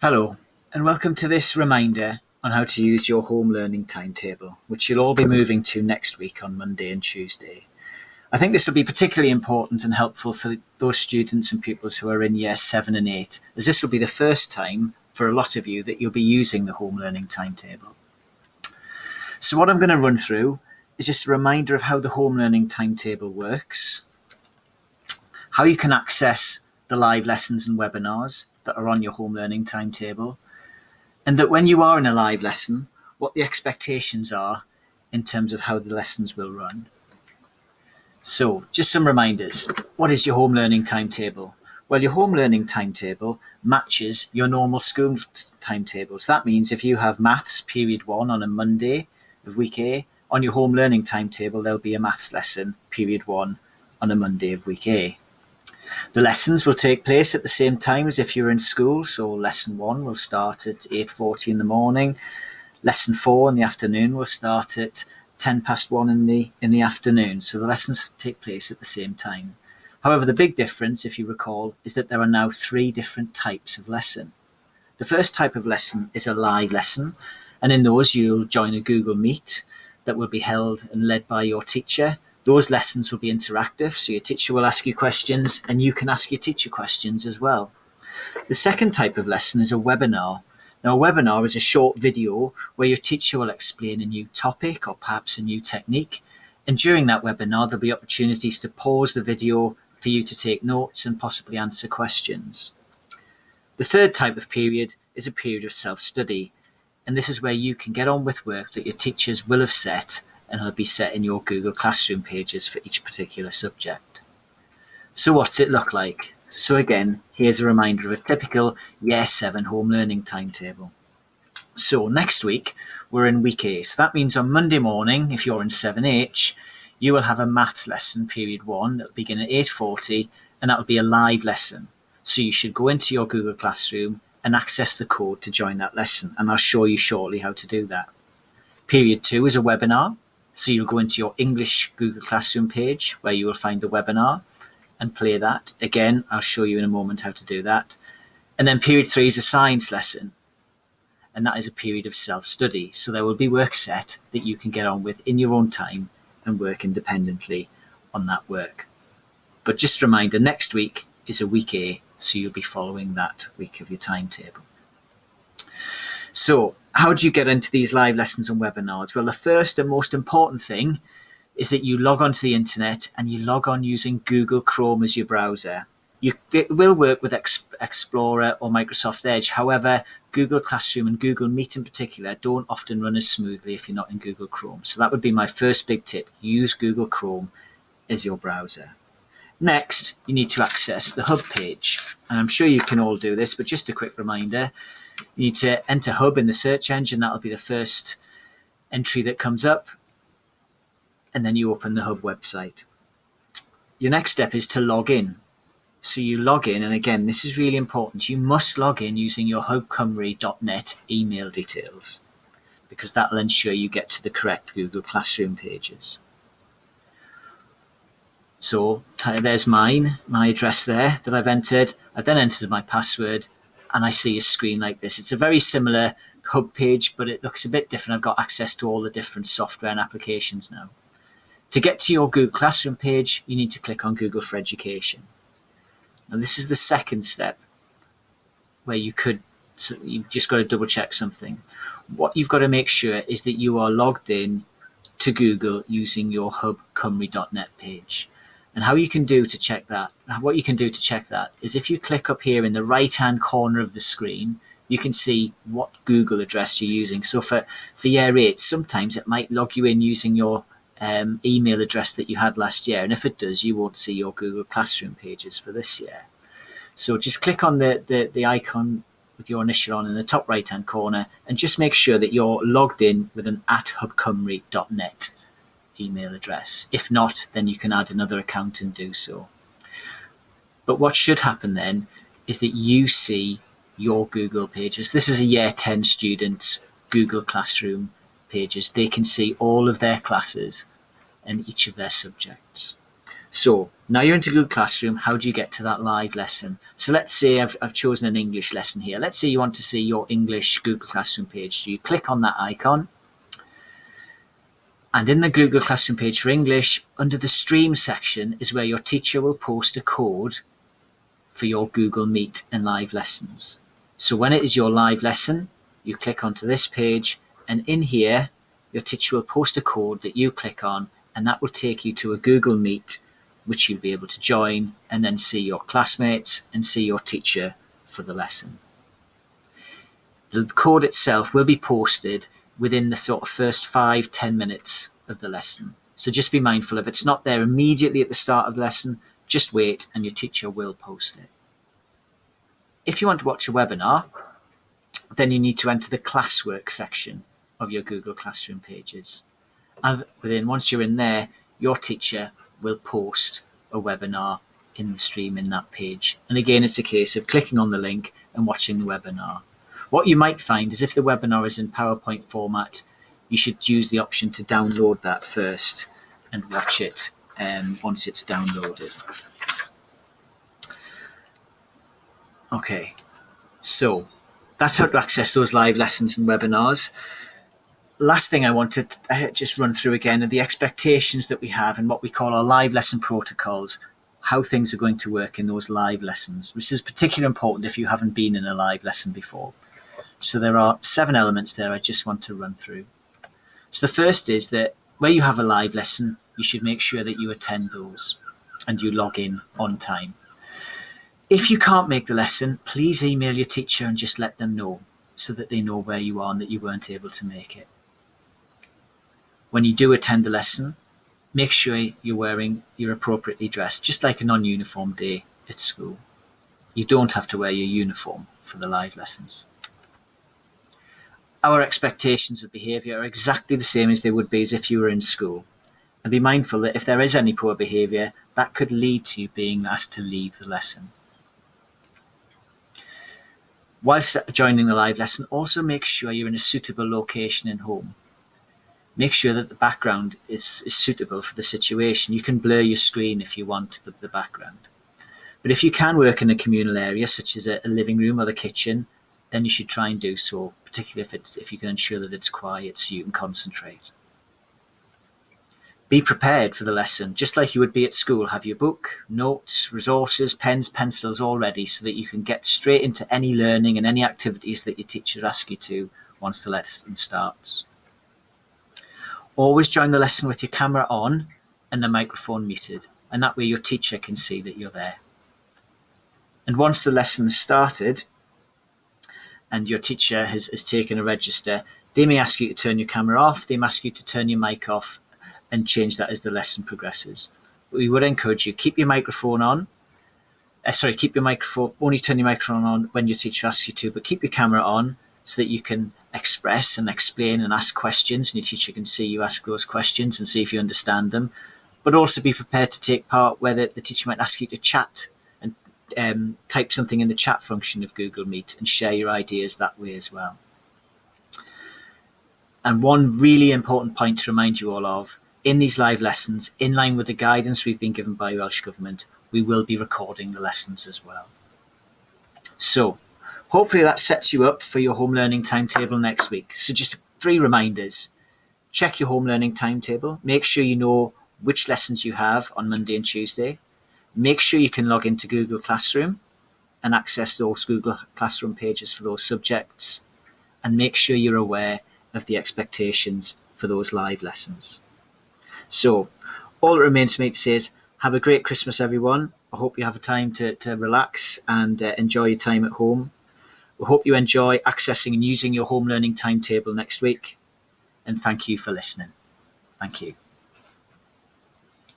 Hello, and welcome to this reminder on how to use your home learning timetable, which you'll all be moving to next week on Monday and Tuesday. I think this will be particularly important and helpful for those students and pupils who are in year 7 and 8, as this will be the first time for a lot of you that you'll be using the home learning timetable. So what I'm going to run through is just a reminder of how the home learning timetable works, how you can access the live lessons and webinars that are on your home learning timetable, and that when you are in a live lesson, what the expectations are in terms of how the lessons will run. So just some reminders. What is your home learning timetable? Well, your home learning timetable matches your normal school timetables. That means if you have maths period 1 on a Monday of week A, on your home learning timetable, there'll be a maths lesson period 1 on a Monday of week A. The lessons will take place at the same time as if you're in school. So lesson 1 will start at 8:40 in the morning. Lesson 4 in the afternoon will start at 1:10 in the afternoon. So the lessons take place at the same time. However, the big difference, if you recall, is that there are now 3 different types of lesson. The first type of lesson is a live lesson, and in those you'll join a Google Meet that will be held and led by your teacher. Those lessons will be interactive, so your teacher will ask you questions and you can ask your teacher questions as well. The second type of lesson is a webinar. Now, a webinar is a short video where your teacher will explain a new topic or perhaps a new technique. And during that webinar, there'll be opportunities to pause the video for you to take notes and possibly answer questions. The third type of period is a period of self-study. And this is where you can get on with work that your teachers will have set and it'll be set in your Google Classroom pages for each particular subject. So what's it look like? So again, here's a reminder of a typical Year 7 home learning timetable. So next week, we're in week A. So that means on Monday morning, if you're in 7H, you will have a maths lesson, period 1, that'll begin at 8:40, and that'll be a live lesson. So you should go into your Google Classroom and access the code to join that lesson, and I'll show you shortly how to do that. Period 2 is a webinar. So you'll go into your English Google Classroom page where you will find the webinar and play that. Again, I'll show you in a moment how to do that. And then period 3 is a science lesson. And that is a period of self-study. So there will be work set that you can get on with in your own time and work independently on that work. But just a reminder, next week is a week A, so you'll be following that week of your timetable. So how do you get into these live lessons and webinars? Well, the first and most important thing is that you log onto the internet and you log on using Google Chrome as your browser. It will work with Explorer or Microsoft Edge. However, Google Classroom and Google Meet in particular don't often run as smoothly if you're not in Google Chrome. So that would be my first big tip. Use Google Chrome as your browser. Next, you need to access the Hub page. And I'm sure you can all do this, but just a quick reminder. You need to enter Hub in the search engine. That'll be the first entry that comes up. And then you open the Hub website. Your next step is to log in. So you log in, and again, this is really important. You must log in using your hubcymru.net email details, because that will ensure you get to the correct Google Classroom pages. So there's my address there that I've entered. I've then entered my password, and I see a screen like this. It's a very similar Hub page, but it looks a bit different. I've got access to all the different software and applications now. To get to your Google Classroom page, you need to click on Google for Education. Now, this is the second step where you've just got to double check something. What you've got to make sure is that you are logged in to Google using your hubcymru.net page. And what you can do to check that is if you click up here in the right-hand corner of the screen, you can see what Google address you're using. So for year 8, sometimes it might log you in using your email address that you had last year. And if it does, you won't see your Google Classroom pages for this year. So just click on the icon with your initial on in the top right-hand corner and just make sure that you're logged in with an @hubcymru.net email address. If not, then you can add another account and do so. But what should happen then is that you see your Google pages. This is a year 10 student's Google Classroom pages. They can see all of their classes and each of their subjects. So Now you're into Google Classroom. How do you get to that live lesson? So let's say I've chosen an English lesson here. Let's say you want to see your English Google Classroom page. So you click on that icon. And in the Google Classroom page for English, under the Stream section is where your teacher will post a code for your Google Meet and live lessons. So when it is your live lesson, you click onto this page, and in here, your teacher will post a code that you click on, and that will take you to a Google Meet, which you'll be able to join and then see your classmates and see your teacher for the lesson. The code itself will be posted within the sort of first 5-10 minutes of the lesson. So just be mindful, if it's not there immediately at the start of the lesson, just wait and your teacher will post it. If you want to watch a webinar, then you need to enter the classwork section of your Google Classroom pages. And once you're in there, your teacher will post a webinar in the stream in that page. And again, it's a case of clicking on the link and watching the webinar. What you might find is if the webinar is in PowerPoint format, you should use the option to download that first and watch it once it's downloaded. Okay, so that's how to access those live lessons and webinars. Last thing I wanted to just run through again are the expectations that we have and what we call our live lesson protocols, how things are going to work in those live lessons. This is particularly important if you haven't been in a live lesson before. So there are 7 elements there I just want to run through. So the first is that where you have a live lesson, you should make sure that you attend those and you log in on time. If you can't make the lesson, please email your teacher and just let them know so that they know where you are and that you weren't able to make it. When you do attend the lesson, make sure you're appropriately dressed, just like a non-uniform day at school. You don't have to wear your uniform for the live lessons. Our expectations of behaviour are exactly the same as they would be as if you were in school. And be mindful that if there is any poor behaviour, that could lead to you being asked to leave the lesson. Whilst joining the live lesson, also make sure you're in a suitable location in home. Make sure that the background is suitable for the situation. You can blur your screen if you want the background. But if you can work in a communal area, such as a living room or the kitchen, then you should try and do so, particularly if you can ensure that it's quiet so you can concentrate. Be prepared for the lesson, just like you would be at school. Have your book, notes, resources, pens, pencils all ready so that you can get straight into any learning and any activities that your teacher asks you to once the lesson starts. Always join the lesson with your camera on and the microphone muted, and that way your teacher can see that you're there. And once the lesson has started and your teacher has taken a register, they may ask you to turn your camera off, they may ask you to turn your mic off and change that as the lesson progresses. We would encourage you, keep your microphone on. Only turn your microphone on when your teacher asks you to, but keep your camera on so that you can express and explain and ask questions, and your teacher can see you ask those questions and see if you understand them. But also be prepared to take part where the teacher might ask you to chat and type something in the chat function of Google Meet and share your ideas that way as well. And one really important point to remind you all of, in these live lessons, in line with the guidance we've been given by Welsh Government, we will be recording the lessons as well. So hopefully that sets you up for your home learning timetable next week. So just 3 reminders. Check your home learning timetable. Make sure you know which lessons you have on Monday and Tuesday. Make sure you can log into Google Classroom and access those Google Classroom pages for those subjects. And make sure you're aware of the expectations for those live lessons. So all that remains for me to say is have a great Christmas, everyone. I hope you have a time to relax and enjoy your time at home. We hope you enjoy accessing and using your home learning timetable next week. And thank you for listening. Thank you.